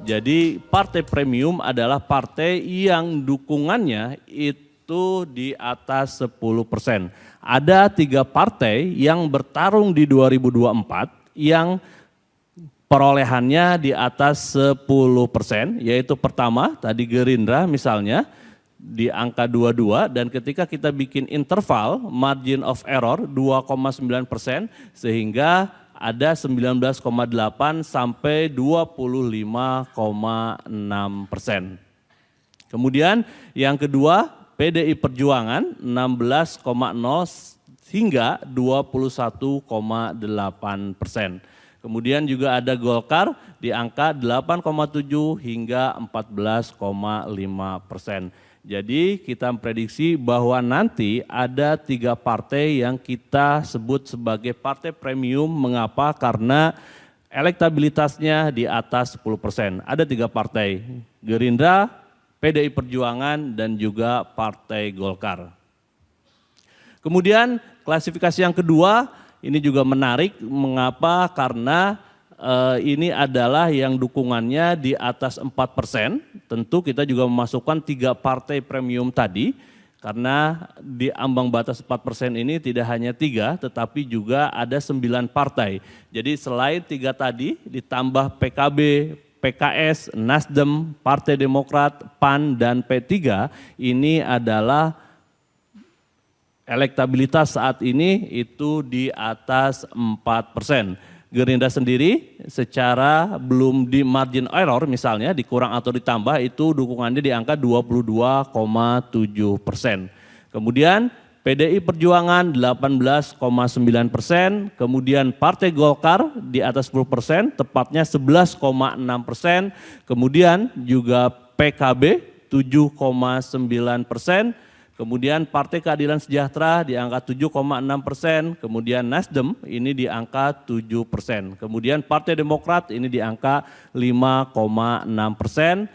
Jadi partai premium adalah partai yang dukungannya itu di atas 10%. Ada 3 partai yang bertarung di 2024 yang perolehannya di atas 10%, yaitu pertama tadi Gerindra misalnya di angka 22, dan ketika kita bikin interval margin of error 2,9%, sehingga ada 19,8 sampai 25,6%. Kemudian yang kedua PDI Perjuangan 16,0 hingga 21,8%. Kemudian juga ada Golkar di angka 8,7 hingga 14,5%. Jadi kita memprediksi bahwa nanti ada 3 partai yang kita sebut sebagai partai premium. Mengapa? Karena elektabilitasnya di atas 10%. Ada 3 partai, Gerindra, PDI Perjuangan, dan juga Partai Golkar. Kemudian klasifikasi yang kedua, ini juga menarik. Mengapa? Karena ini adalah yang dukungannya di atas 4%. Tentu kita juga memasukkan 3 partai premium tadi, karena di ambang batas 4% ini tidak hanya 3, tetapi juga ada 9 partai. Jadi selain 3 tadi, ditambah PKB, PKS, Nasdem, Partai Demokrat, PAN, dan P3, ini adalah elektabilitas saat ini itu di atas 4%. Gerindra sendiri secara belum di margin error misalnya dikurang atau ditambah itu dukungannya di angka 22,7%. Kemudian PDI Perjuangan 18,9%, kemudian Partai Golkar di atas 10%, tepatnya 11,6%, kemudian juga PKB 7,9%, kemudian Partai Keadilan Sejahtera di angka 7,6%, kemudian Nasdem ini di angka 7%, kemudian Partai Demokrat ini di angka 5,6%,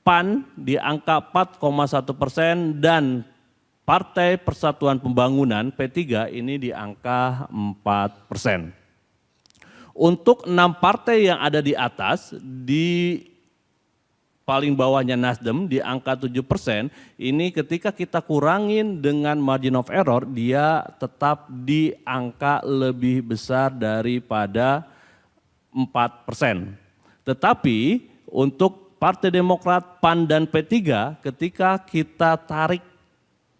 PAN di angka 4,1%, dan Partai Persatuan Pembangunan P3 ini di angka 4%. Untuk 6 partai yang ada di atas, di paling bawahnya Nasdem di angka 7%, ini ketika kita kurangin dengan margin of error, dia tetap di angka lebih besar daripada 4%. Tetapi untuk Partai Demokrat, PAN, dan P3, ketika kita tarik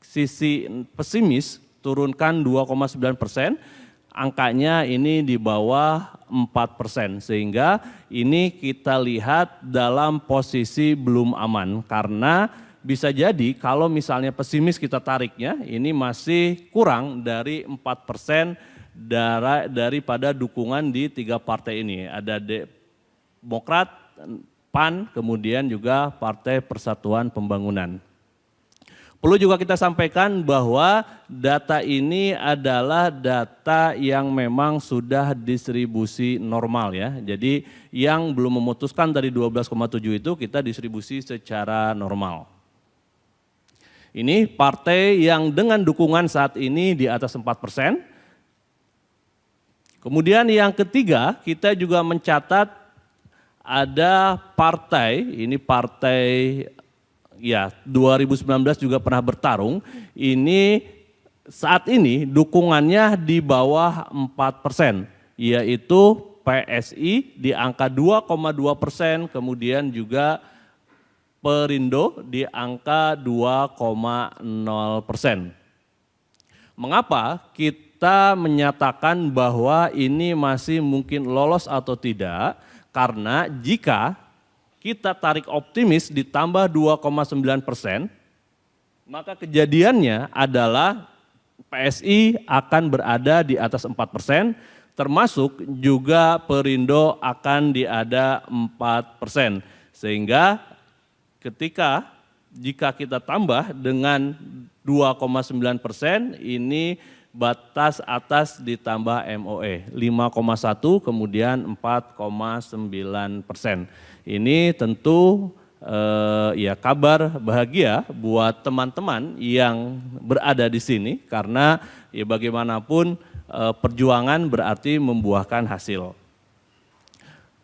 sisi pesimis, turunkan 2,9%, angkanya ini di bawah 4%, sehingga ini kita lihat dalam posisi belum aman, karena bisa jadi kalau misalnya pesimis kita tariknya ini masih kurang dari 4% daripada dukungan di 3 partai ini. Ada Demokrat, PAN, kemudian juga Partai Persatuan Pembangunan. Perlu juga kita sampaikan bahwa data ini adalah data yang memang sudah distribusi normal ya. Jadi yang belum memutuskan dari 12,7 itu kita distribusi secara normal. Ini partai yang dengan dukungan saat ini di atas 4%. Kemudian yang ketiga, kita juga mencatat ada partai, ini partai ya 2019 juga pernah bertarung, ini saat ini dukungannya di bawah 4%, yaitu PSI di angka 2,2%, kemudian juga Perindo di angka 2,0%. Mengapa kita menyatakan bahwa ini masih mungkin lolos atau tidak? Karena jika kita tarik optimis ditambah 2,9%, maka kejadiannya adalah PSI akan berada di atas 4%, termasuk juga Perindo akan di ada 4%. Sehingga jika kita tambah dengan 2,9%, ini batas atas ditambah MOE 5,1 kemudian 4,9%. Ini tentu ya kabar bahagia buat teman-teman yang berada di sini, karena ya bagaimanapun perjuangan berarti membuahkan hasil.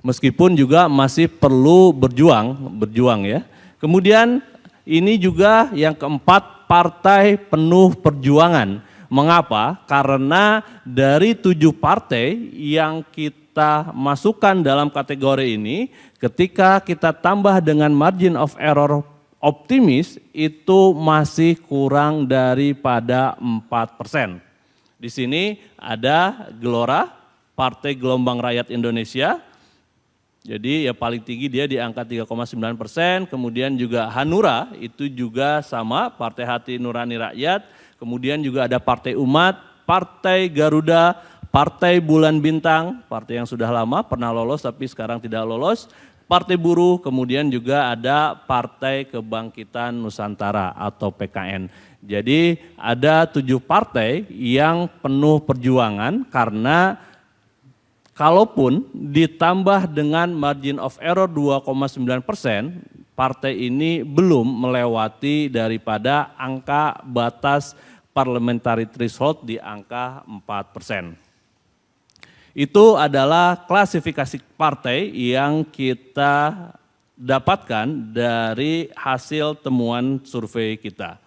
meskipun juga masih perlu berjuang ya. Kemudian ini juga yang keempat, partai penuh perjuangan. Mengapa? Karena dari 7 partai yang kita masukkan dalam kategori ini, ketika kita tambah dengan margin of error optimis, itu masih kurang daripada 4%. Di sini ada Gelora, Partai Gelombang Rakyat Indonesia. Jadi ya paling tinggi dia di angka 3,9%, kemudian juga Hanura itu juga sama, Partai Hati Nurani Rakyat, kemudian juga ada Partai Umat, Partai Garuda, Partai Bulan Bintang, partai yang sudah lama pernah lolos tapi sekarang tidak lolos, Partai Buruh, kemudian juga ada Partai Kebangkitan Nusantara atau PKN. Jadi ada 7 partai yang penuh perjuangan karena kalaupun ditambah dengan margin of error 2,9%, partai ini belum melewati daripada angka batas parliamentary threshold di angka 4%. Itu adalah klasifikasi partai yang kita dapatkan dari hasil temuan survei kita.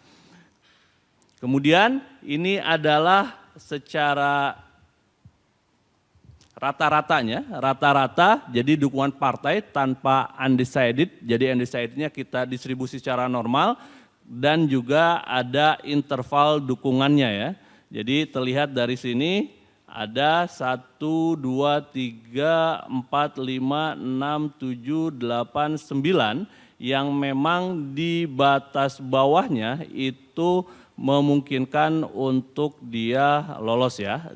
Kemudian ini adalah secara rata-rata jadi dukungan partai tanpa undecided, jadi undecidednya kita distribusi secara normal dan juga ada interval dukungannya ya. Jadi terlihat dari sini ada 1, 2, 3, 4, 5, 6, 7, 8, 9 yang memang di batas bawahnya itu memungkinkan untuk dia lolos ya,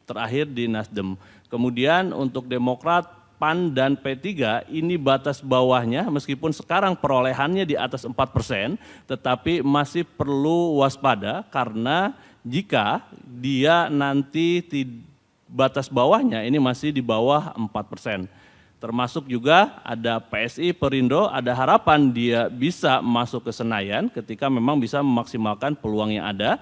terakhir di Nasdem. Kemudian untuk Demokrat, PAN dan P3 ini batas bawahnya meskipun sekarang perolehannya di atas 4%, tetapi masih perlu waspada karena jika dia nanti batas bawahnya ini masih di bawah 4%. Termasuk juga ada PSI, Perindo, ada harapan dia bisa masuk ke Senayan ketika memang bisa memaksimalkan peluang yang ada.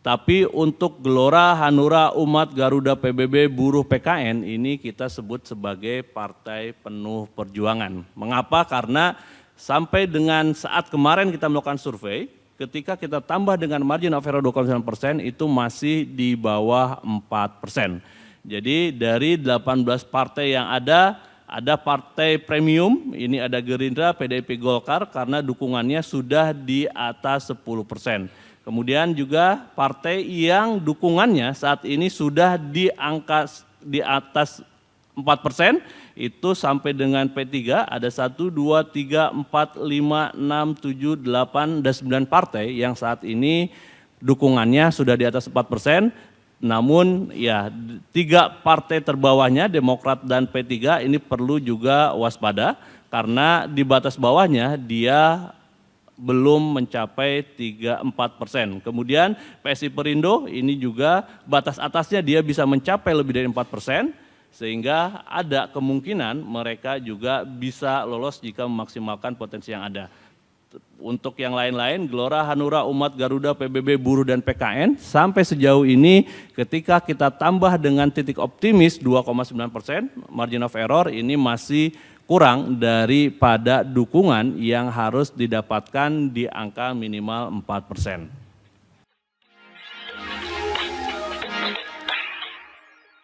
Tapi untuk Gelora, Hanura, Umat, Garuda, PBB, Buruh, PKN ini kita sebut sebagai partai penuh perjuangan. Mengapa? Karena sampai dengan saat kemarin kita melakukan survei, ketika kita tambah dengan margin of error 2,9% itu masih di bawah 4%. Jadi dari 18 partai yang ada partai premium, ini ada Gerindra, PDIP, Golkar karena dukungannya sudah di atas 10%. Kemudian juga partai yang dukungannya saat ini sudah di angka di atas 4%, itu sampai dengan P3 ada 1, 2, 3, 4, 5, 6, 7, 8, dan 9 partai yang saat ini dukungannya sudah di atas 4%. Namun ya 3 partai terbawahnya Demokrat dan P3 ini perlu juga waspada karena di batas bawahnya dia belum mencapai 3-4%. Kemudian PSI Perindo ini juga batas atasnya dia bisa mencapai lebih dari 4%, sehingga ada kemungkinan mereka juga bisa lolos jika memaksimalkan potensi yang ada. Untuk yang lain-lain, Gelora, Hanura, Umat, Garuda, PBB, Buruh, dan PKN, sampai sejauh ini ketika kita tambah dengan titik optimis 2,9%, margin of error ini masih kurang daripada dukungan yang harus didapatkan di angka minimal 4%.